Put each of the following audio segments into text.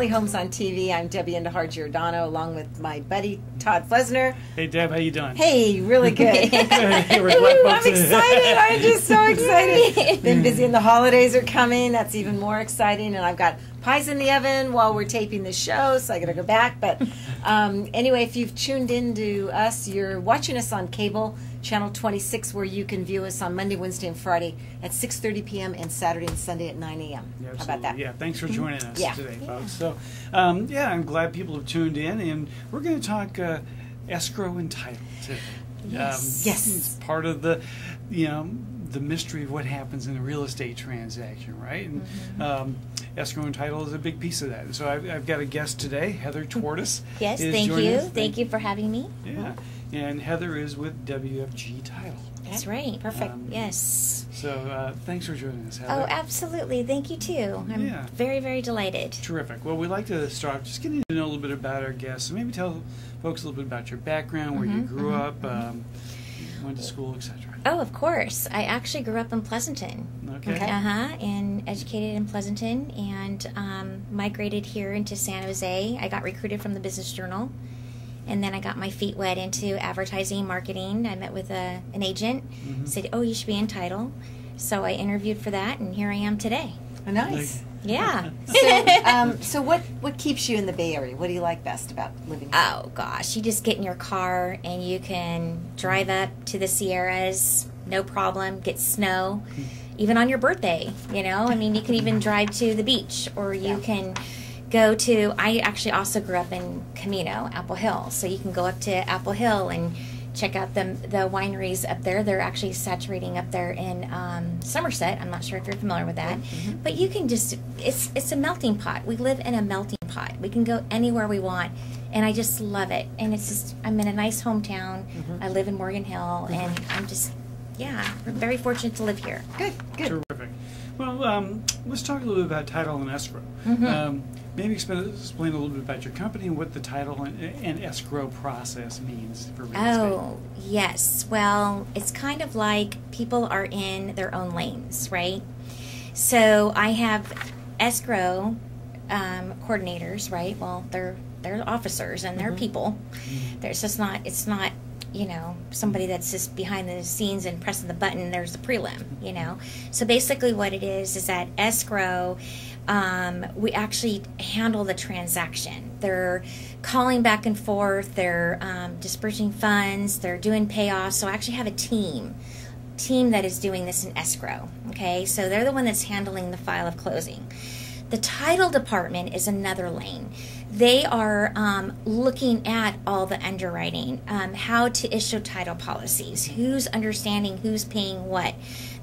Valley Homes on TV. I'm Debbie Giordano, along with my buddy Todd Flesner. Hey Deb, how you doing? Hey, really good. Hey, I'm excited. I'm just so excited. Been busy, and the holidays are coming. That's even more exciting. And I've got pies in the oven while we're taping the show, so I got to go back. But anyway, if you've tuned in to us, you're watching us on cable, Channel 26, where you can view us on Monday, Wednesday, and Friday at 6:30 p.m. and Saturday and Sunday at 9 a.m. Yeah, How about that? Yeah, thanks for joining us today, Yeah. folks. So, I'm glad people have tuned in, and we're going to talk escrow and title today. Yes. It's part of the, the mystery of what happens in a real estate transaction, right? And escrow and title is a big piece of that. So I've got a guest today, Heather Twardus. Yes, is thank joining you. us. Thank you for having me. Yeah, and Heather is with WFG Title. That's right. Perfect. Yes. So thanks for joining us, Heather. Oh, absolutely. Thank you, too. I'm very, very delighted. Terrific. Well, we'd like to start just getting to know a little bit about our guests. So maybe tell folks a little bit about your background, where you grew up, went to school, etc. Oh, of course. I actually grew up in Pleasanton. Okay. And educated in Pleasanton, and migrated here into San Jose. I got recruited from the Business Journal, and then I got my feet wet into advertising, marketing. I met with an agent, said, "Oh, you should be in title." So I interviewed for that, and here I am today. Oh, nice. Yeah. So what keeps you in the Bay Area? What do you like best about living here? Oh, gosh. You just get in your car, and you can drive up to the Sierras, no problem, get snow. Even on your birthday, I mean, you can even drive to the beach, or you can go to, I actually also grew up in Camino, Apple Hill, so you can go up to Apple Hill and check out the wineries up there. They're actually saturating up there in Somerset. I'm not sure if you're familiar with that, but you can just, it's a melting pot. We live in a melting pot. We can go anywhere we want, and I just love it. And it's just, I'm in a nice hometown. I live in Morgan Hill, and I'm just, we're very fortunate to live here. Good. Terrific. Well, let's talk a little bit about title and escrow. Maybe explain a little bit about your company and what the title and escrow process means for real estate. Oh, yes. Well, it's kind of like people are in their own lanes, right? So I have escrow coordinators, right? Well, they're officers and they're people. It's not somebody that's just behind the scenes and pressing the button. There's the prelim, So basically what it is that escrow, we actually handle the transaction. They're calling back and forth. They're dispersing funds. They're doing payoffs. So I actually have a team that is doing this in escrow. Okay, so they're the one that's handling the file of closing. The title department is another lane. They are looking at all the underwriting, how to issue title policies, who's understanding who's paying what,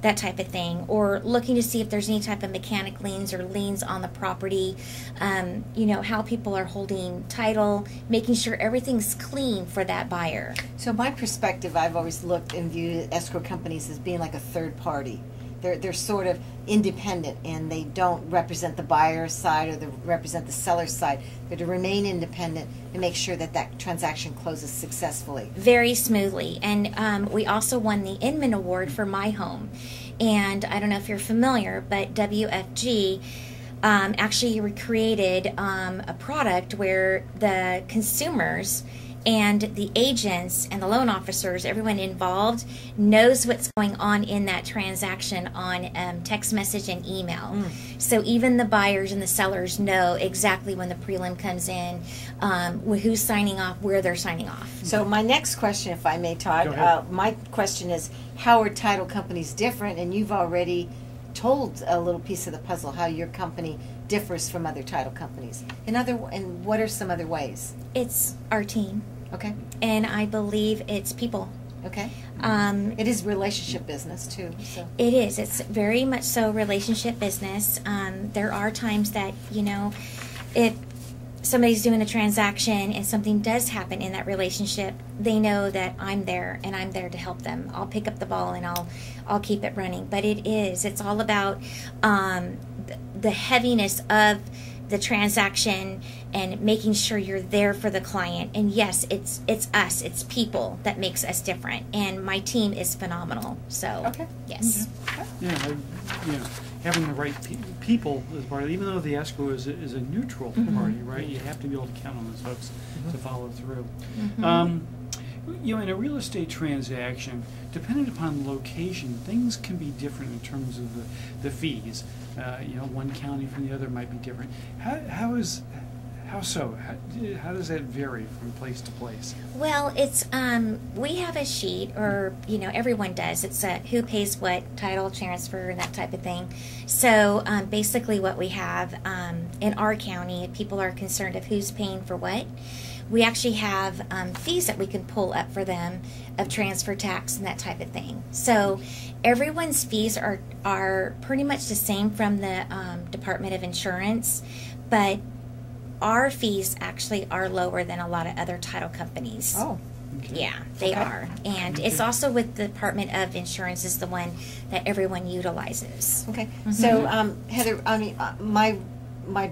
that type of thing, or looking to see if there's any type of mechanic liens or liens on the property, how people are holding title, making sure everything's clean for that buyer. So my perspective, I've always looked and viewed escrow companies as being like a third party. They're sort of independent, and they don't represent the buyer's side or they represent the seller's side. They're to remain independent and make sure that transaction closes successfully. Very smoothly. And we also won the Inman Award for My Home. And I don't know if you're familiar, but WFG actually recreated a product where the consumers and the agents and the loan officers, everyone involved, knows what's going on in that transaction on text message and email. So even the buyers and the sellers know exactly when the prelim comes in, who's signing off, where they're signing off. So my next question, if I may, Todd, my question is, how are title companies different? And you've already told a little piece of the puzzle, how your company differs from other title companies. And what are some other ways? It's our team. Okay. And I believe it's people. Okay. It is relationship business too. So. It is. It's very much so relationship business. There are times that, if somebody's doing a transaction and something does happen in that relationship, they know that I'm there and I'm there to help them. I'll pick up the ball and I'll keep it running. But it's all about the heaviness of the transaction and making sure you're there for the client. And yes, it's us, it's people that makes us different. And my team is phenomenal. So okay. Yes. Yeah, having the right people as part of it, even though the escrow is a neutral party, right? You have to be able to count on those folks to follow through. You know, in a real estate transaction, depending upon location, things can be different in terms of the fees. You know, one county from the other might be different. How so? How does that vary from place to place? Well, it's we have a sheet, or you know, everyone does. It's who pays what, title transfer, and that type of thing. So basically, what we have in our county, if people are concerned of who's paying for what, we actually have fees that we can pull up for them of transfer tax and that type of thing. So everyone's fees are pretty much the same from the Department of Insurance, but our fees actually are lower than a lot of other title companies. Oh. Okay. Yeah, they are. And it's also with the Department of Insurance is the one that everyone utilizes. Okay. So, Heather, I mean, my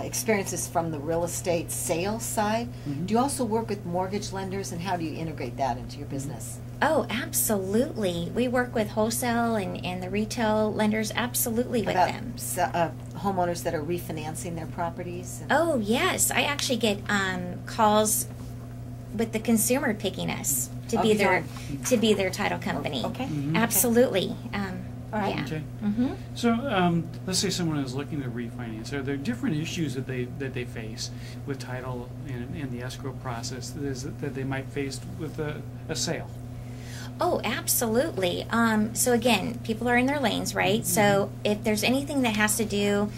experience is from the real estate sales side. Do you also work with mortgage lenders, and how do you integrate that into your business? Oh, absolutely. We work with wholesale and the retail lenders absolutely with them. Homeowners that are refinancing their properties? Oh, yes. I actually get calls with the consumer picking us to be their title company. Okay. Absolutely. All right. Yeah. Okay. So let's say someone is looking to refinance. Are there different issues that they face with title and the escrow process that they might face with a sale? Oh, absolutely. So again, people are in their lanes, right? So if there's anything that has to do,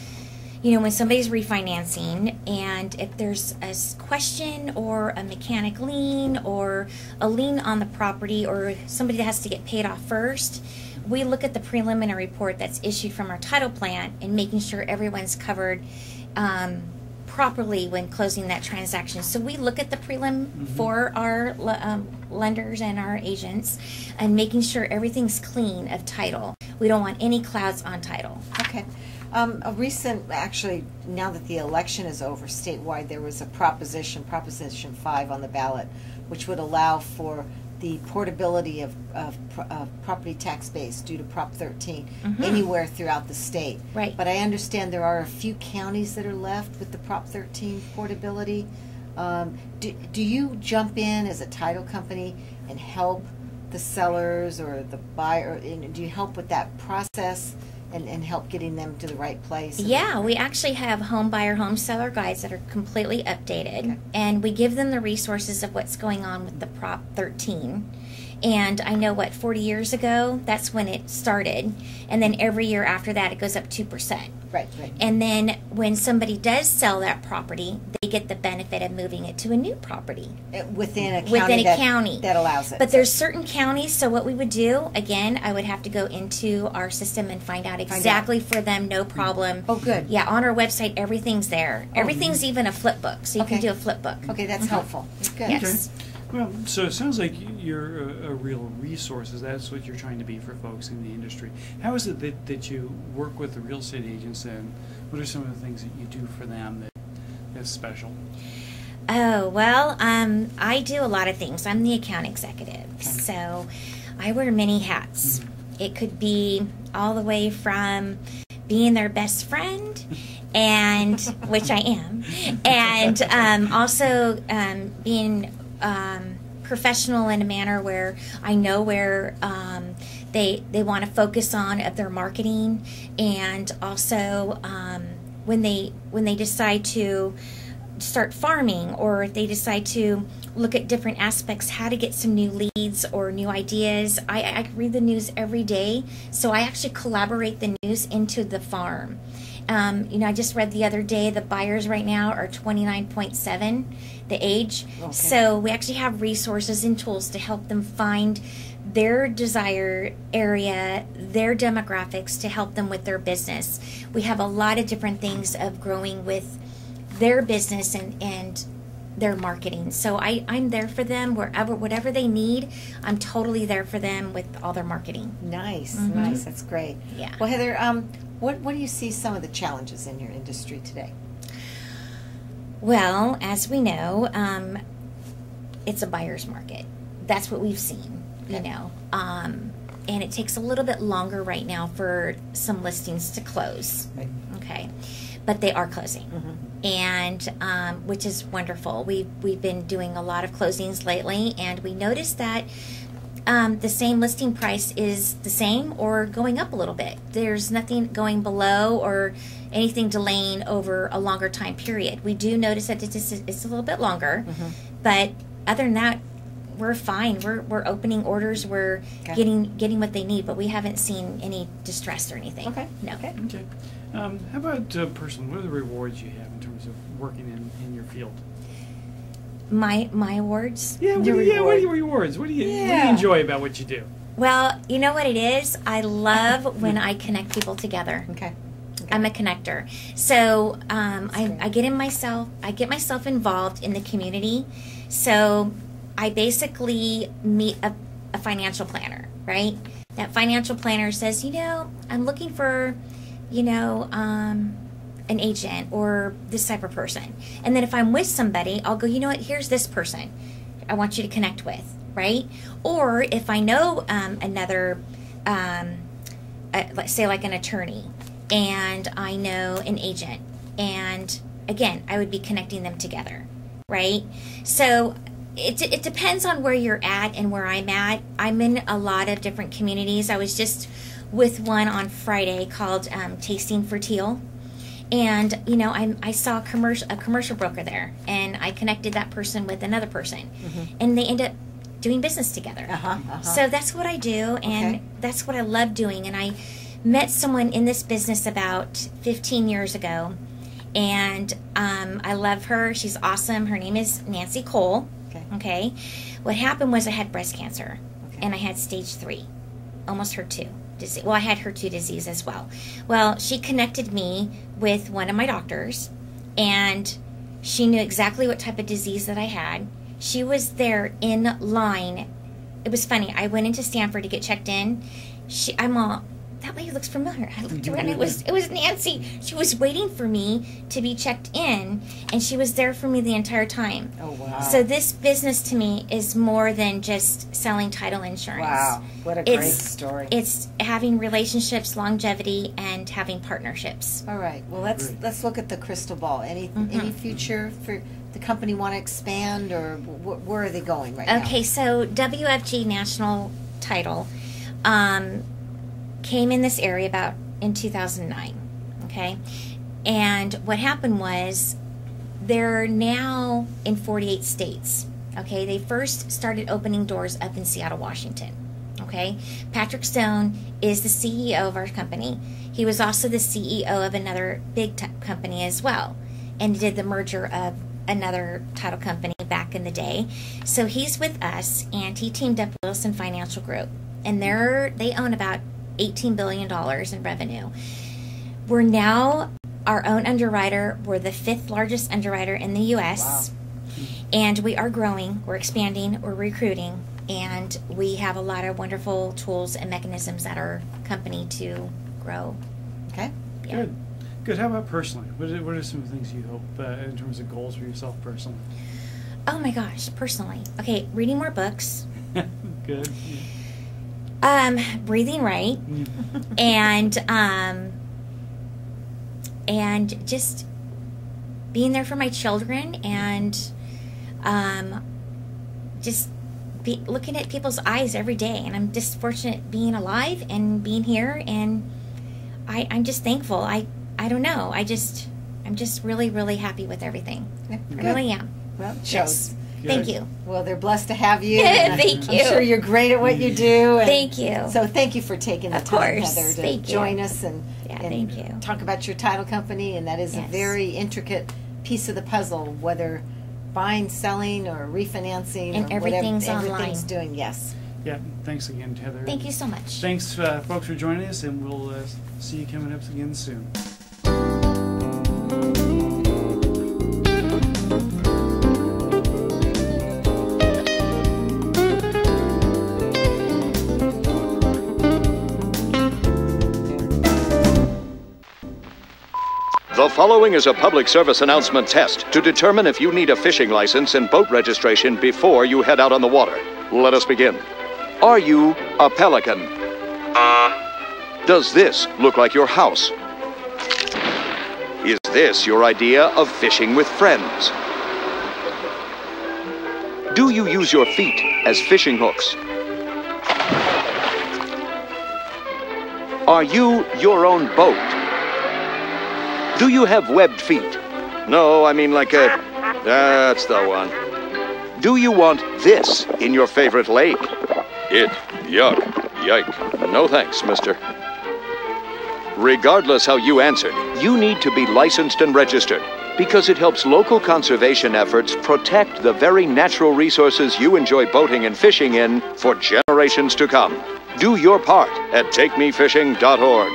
you know, when somebody's refinancing, and if there's a question or a mechanic lien or a lien on the property, or somebody that has to get paid off first, we look at the preliminary report that's issued from our title plant and making sure everyone's covered properly when closing that transaction. So we look at the prelim for our lenders and our agents and making sure everything's clean of title. We don't want any clouds on title. Okay. Actually, now that the election is over statewide, there was a Proposition 5 on the ballot, which would allow for the portability of property tax base due to Prop 13 anywhere throughout the state. Right. But I understand there are a few counties that are left with the Prop 13 portability. Do you jump in as a title company and help the sellers or the buyer? Do you help with that process and help getting them to the right place? Yeah, we actually have home buyer, home seller guides that are completely updated, and we give them the resources of what's going on with the Prop 13. And I know 40 years ago, that's when it started. And then every year after that, it goes up 2%. Right. And then when somebody does sell that property, they get the benefit of moving it to a new property. Within a county that allows it. But there's certain counties, so what we would do, again, I would have to go into our system and find out exactly for them, no problem. Oh, good. Yeah, on our website, everything's there. Everything's even a flip book, so you can do a flip book. Okay, that's helpful. Good. Yes. Okay. Well, so it sounds like you're a real resource. That's what you're trying to be for folks in the industry. How is it that you work with the real estate agents, and what are some of the things that you do for them that's special? Oh, well, I do a lot of things. I'm the account executive, so I wear many hats. It could be all the way from being their best friend, and which I am, and also being professional in a manner where I know where they want to focus on of their marketing, and also when they decide to start farming, or if they decide to look at different aspects, how to get some new leads or new ideas. I read the news every day, so I actually collaborate the news into the farm. I just read the other day the buyers right now are 29.7, the age. Okay. So we actually have resources and tools to help them find their desired area, their demographics, to help them with their business. We have a lot of different things of growing with their business and their marketing. So I'm there for them whatever they need. I'm totally there for them with all their marketing. Nice. That's great. Yeah. Well, Heather, what do you see some of the challenges in your industry today? Well, as we know, it's a buyer's market. That's what we've seen. Okay. and it takes a little bit longer right now for some listings to close. Right. Okay, but they are closing, and which is wonderful. We've been doing a lot of closings lately, and we noticed that the same listing price is the same or going up a little bit. There's nothing going below or anything delaying over a longer time period. We do notice that it's a little bit longer, but other than that, we're fine. We're opening orders. We're getting what they need, but we haven't seen any distress or anything. Okay. No. Okay. Okay. How about personally? What are the rewards you have in terms of working in your field? My awards. Yeah. What are your rewards? What do you enjoy about what you do? Well, you know what it is? I love when I connect people together. Okay. I'm a connector. So I get myself involved in the community. So I basically meet a financial planner, right? That financial planner says, I'm looking for, an agent or this type of person. And then if I'm with somebody, I'll go, here's this person I want you to connect with, right? Or if I know another, let's say like an attorney, and I know an agent, and again, I would be connecting them together, right? So it depends on where you're at and where I'm at. I'm in a lot of different communities. I was just with one on Friday called Tasting for Teal, and I saw a commercial broker there, and I connected that person with another person, and they end up doing business together. So that's what I do, and that's what I love doing. And I met someone in this business about 15 years ago, and I love her. She's awesome. Her name is Nancy Cole. Okay. What happened was I had breast cancer, and I had stage 3, almost HER2 disease. Well, I had HER2 disease as well. Well, she connected me with one of my doctors, and she knew exactly what type of disease that I had. She was there in line. It was funny. I went into Stanford to get checked in. I'm all, that lady looks familiar. I looked around. It was Nancy. She was waiting for me to be checked in, and she was there for me the entire time. Oh, wow. So this business to me is more than just selling title insurance. Wow. What a great story. It's having relationships, longevity, and having partnerships. All right. Well, let's look at the crystal ball. Any future for the company want to expand, or where are they going right now? Okay, so WFG National Title came in this area about in 2009, okay? And what happened was they're now in 48 states, okay? They first started opening doors up in Seattle, Washington, okay? Patrick Stone is the CEO of our company. He was also the CEO of another big company as well, and did the merger of another title company back in the day. So he's with us, and he teamed up with us in Financial Group, and they own about $18 billion in revenue. We're now our own underwriter. We're the 5th largest underwriter in the U.S. Wow. And we are growing. We're expanding. We're recruiting. And we have a lot of wonderful tools and mechanisms at our company to grow. Okay. Yeah. Good. How about personally? What are some things you hope in terms of goals for yourself personally? Oh my gosh, personally. Okay, reading more books. Good. Yeah. Breathing right, and just being there for my children, and just looking at people's eyes every day. And I'm just fortunate being alive and being here, and I'm just thankful. I don't know. I'm just really, really happy with everything. Yeah, I really am. Well, it shows. Yes. Thank you. Well, they're blessed to have you. Thank you. I'm sure you're great at what you do. And thank you. So thank you for taking the time, Heather, to join us and thank you. Talk about your title company. And that is a very intricate piece of the puzzle, whether buying, selling, or refinancing, and or everything's whatever online. everything's doing. Yes. Yeah. Thanks again, Heather. Thank you so much. Thanks, folks, for joining us, and we'll see you coming up again soon. The following is a public service announcement test to determine if you need a fishing license and boat registration before you head out on the water. Let us begin. Are you a pelican? Does this look like your house? Is this your idea of fishing with friends? Do you use your feet as fishing hooks? Are you your own boat? Do you have webbed feet? No, I mean like a... That's the one. Do you want this in your favorite lake? Yuck, yike. No thanks, mister. Regardless how you answered, you need to be licensed and registered because it helps local conservation efforts protect the very natural resources you enjoy boating and fishing in for generations to come. Do your part at takemefishing.org.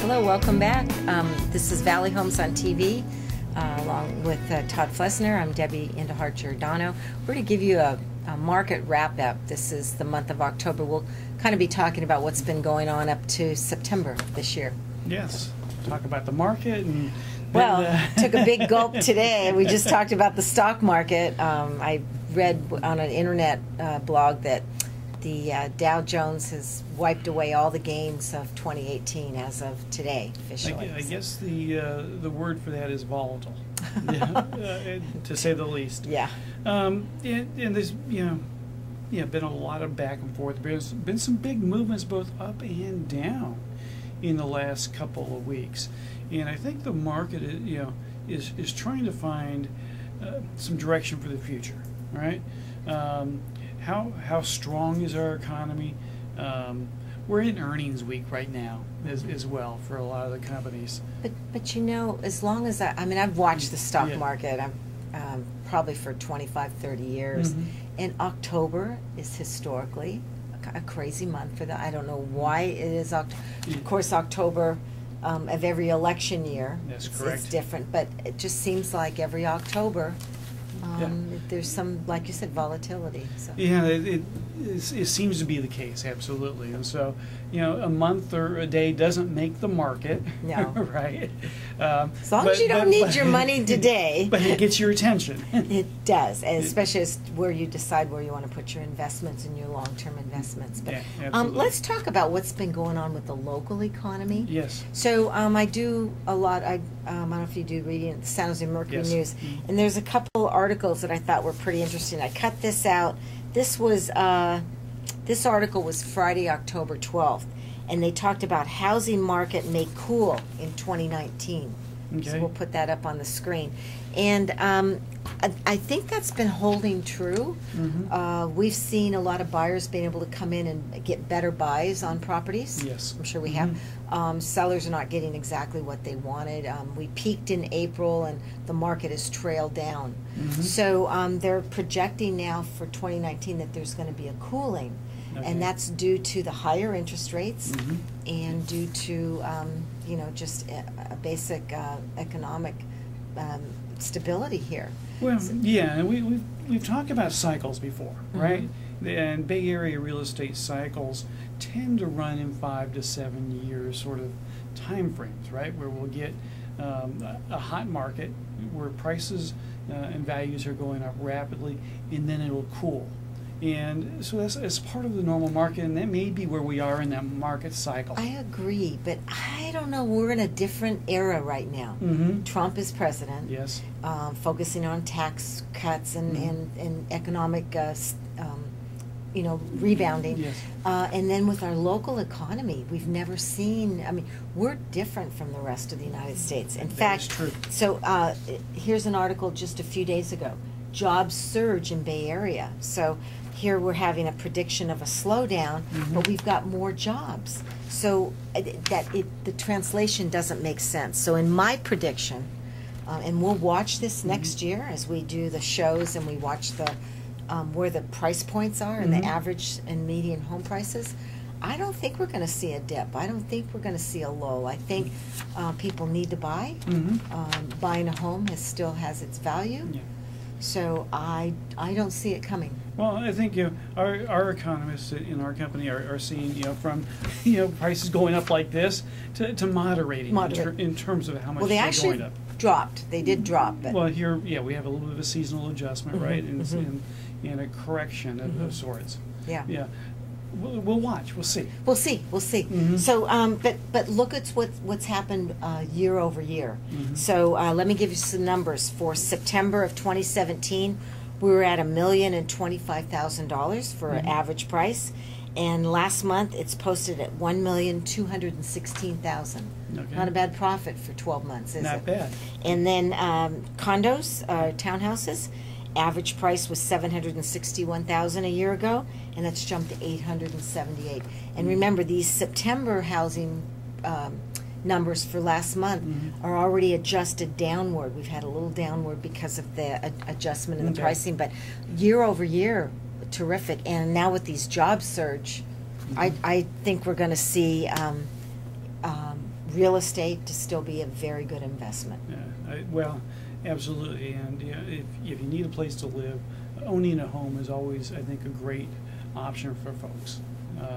Hello, welcome back. This is Valley Homes on TV, along with Todd Flesner. I'm Debbie Giordano. We're going to give you a market wrap-up. This is the month of October. We'll kind of be talking about what's been going on up to September this year. Yes. Talk about the market and... Well, took a big gulp today. We just talked about the stock market. I read on an internet blog that the Dow Jones has wiped away all the gains of 2018 as of today, officially. I guess the word for that is volatile, to say the least. Yeah. And there's been a lot of back and forth. There's been some big movements both up and down in the last couple of weeks, and I think the market is trying to find some direction for the future, right? How strong is our economy? We're in earnings week right now as well for a lot of the companies. But as long as I've watched the stock market probably for 25, 30 years, and October is historically a crazy month for that. I don't know why it is. Of course, October of every election year, that's correct. It's different, but it just seems like every October there's some, like you said, volatility. So. Yeah, it seems to be the case, absolutely. And so, a month or a day doesn't make the market, no. Right? As long as you don't need your money today. But it gets your attention. It does, and especially where you decide where you want to put your investments and your long-term investments. But yeah, absolutely. Let's talk about what's been going on with the local economy. Yes. So I do a lot. I don't know if you do reading the San Jose Mercury News, and there's a couple articles that I thought were pretty interesting. I cut this out. This article was Friday, October 12th, and they talked about housing market may cool in 2019. Okay. So we'll put that up on the screen. And I think that's been holding true. We've seen a lot of buyers being able to come in and get better buys on properties. Yes. I'm sure we have. Sellers are not getting exactly what they wanted. We peaked in April, and the market has trailed down. So they're projecting now for 2019 that there's going to be a cooling. Okay. And that's due to the higher interest rates and due to, just a basic economic stability here. Well, yeah, and we've talked about cycles before, right? And Bay Area real estate cycles tend to run in 5 to 7 years sort of time frames, right? Where we'll get a hot market where prices and values are going up rapidly, and then it'll cool. And so that's part of the normal market, and that may be where we are in that market cycle. I agree, but I don't know. We're in a different era right now. Trump is president. Yes. Focusing on tax cuts and economic, rebounding. Yes. And then with our local economy, we've never seen. We're different from the rest of the United States. In fact, true. So here's an article just a few days ago. Jobs surge in Bay Area. So here we're having a prediction of a slowdown, but we've got more jobs. So the translation doesn't make sense. So in my prediction, and we'll watch this next year as we do the shows and we watch the where the price points are and the average and median home prices, I don't think we're going to see a dip. I don't think we're going to see a lull. I think people need to buy. Buying a home still has its value. Yeah. So I don't see it coming. Well, I think our economists in our company are seeing from prices going up like this to moderating in terms of how much they they're actually going up. dropped. They did drop. But Well, here, we have a little bit of a seasonal adjustment, right, and a correction of sorts. yeah. We'll watch. We'll see. We'll see. So, but look at what's happened year over year. So let me give you some numbers. For September of 2017, we were at $1,025,000 for an average price, and last month it's posted at $1,216,000. Okay. Not a bad profit for 12 months, is it? Not bad. And then condos, townhouses. Average price was $761,000 a year ago, and that's jumped to $878,000. And remember, these September housing numbers for last month are already adjusted downward. We've had a little downward because of the adjustment in the pricing, but year over year, terrific. And now with these job surge, I think we're going to see real estate to still be a very good investment. Yeah, absolutely, and if you need a place to live, owning a home is always, I think, a great option for folks.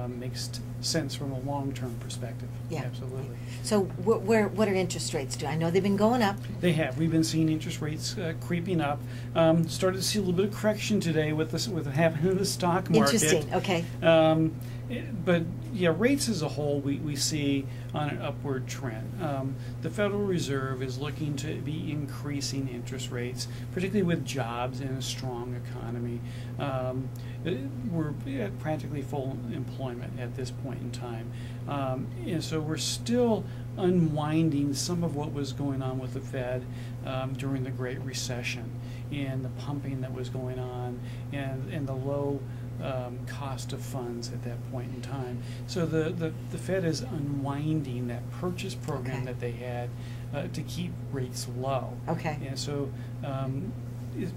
Makes sense from a long-term perspective. Yeah, absolutely. So, what are interest rates doing? I know they've been going up. They have. We've been seeing interest rates creeping up. Started to see a little bit of correction today with what happened in the stock market. Interesting. Okay. But rates as a whole, we see on an upward trend. The Federal Reserve is looking to be increasing interest rates, particularly with jobs and a strong economy. We're at practically full employment at this point in time. And so we're still unwinding some of what was going on with the Fed during the Great Recession, and the pumping that was going on, and the low cost of funds at that point in time. So the Fed is unwinding that purchase program that they had to keep rates low. Okay. And so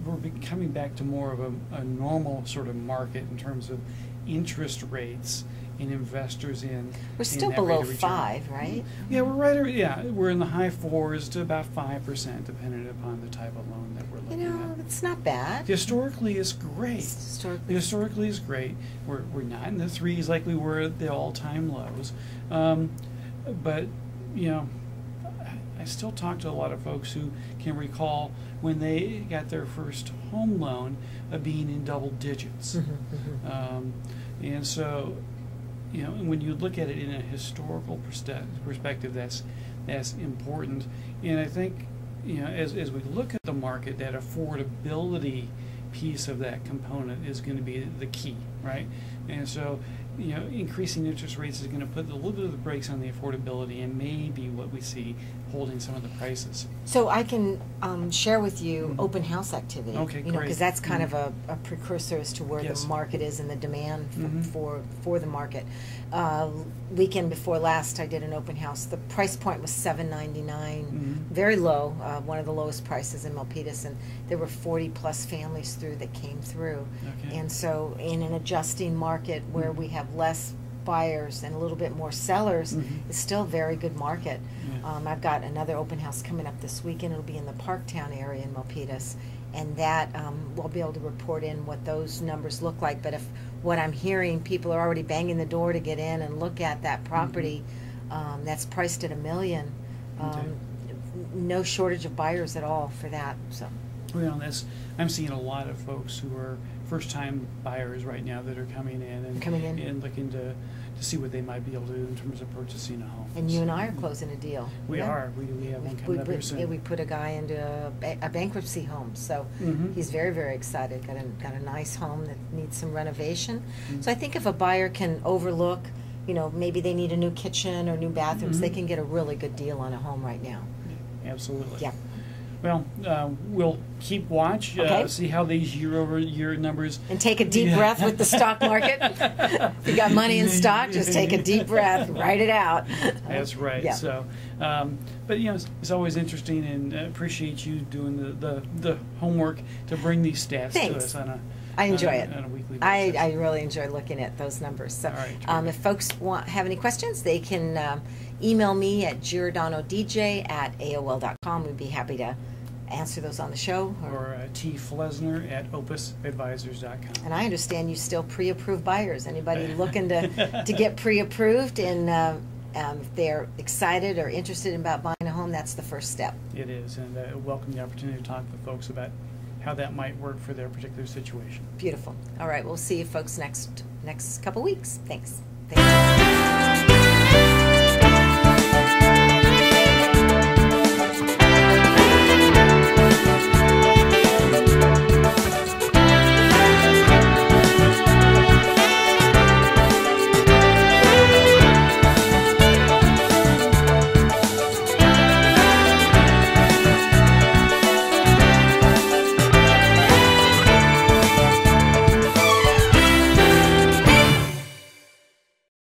we're coming back to more of a normal sort of market in terms of interest rates and investors in. We're still below 5, right? Yeah, we're in the high 4s to about 5%, depending upon the type of loan that we're looking at. It's not bad. Historically, it's great. Historically, it's great. We're not in the 3s like we were at the all-time lows, but I still talk to a lot of folks who can recall when they got their first home loan being in double digits, and so. When you look at it in a historical perspective, that's important. And I think, as we look at the market, that affordability piece of that component is going to be the key, right? And so, increasing interest rates is going to put a little bit of the brakes on the affordability, and maybe what we see holding some of the prices. So I can share with you open house activity. Okay, great. Because that's kind of a precursor as to where the market is and the demand for the market. Weekend before last, I did an open house. The price point was $7.99, very low, one of the lowest prices in Milpitas, and there were 40-plus families that came through. Okay. And so in an adjusting market where we have less buyers and a little bit more sellers, it's still a very good market. Yeah. I've got another open house coming up this weekend. It'll be in the Parktown area in Milpitas, and that we'll be able to report in what those numbers look like. But if what I'm hearing, people are already banging the door to get in and look at that property that's priced at $1 million. No shortage of buyers at all for that. So. Well, I'm seeing a lot of folks who are first-time buyers right now that are coming in and looking to see what they might be able to do in terms of purchasing a home. And you and I are closing a deal. We are. We have one coming up here soon. We put a guy into a bankruptcy home, so he's very, very excited. Got a nice home that needs some renovation. So I think if a buyer can overlook, maybe they need a new kitchen or new bathrooms, they can get a really good deal on a home right now. Absolutely. Yeah. Well, we'll keep watch, see how these year-over-year numbers... And take a deep breath with the stock market. If you got money in stock, just take a deep breath, write it out. That's right. Yeah. So, but it's always interesting, and appreciate you doing the homework to bring these stats to us on a... I enjoy it. On a weekly basis. I really enjoy looking at those numbers. So, right, if folks have any questions, they can email me at giordanodj@aol.com. We'd be happy to answer those on the show. Or T. Flesner at opusadvisors.com. And I understand you still pre-approve buyers. Anybody looking to get pre-approved, and if they're excited or interested about buying a home, that's the first step. It is, and I welcome the opportunity to talk with folks about how that might work for their particular situation. Beautiful. All right, we'll see you folks next couple weeks. Thanks. Thanks.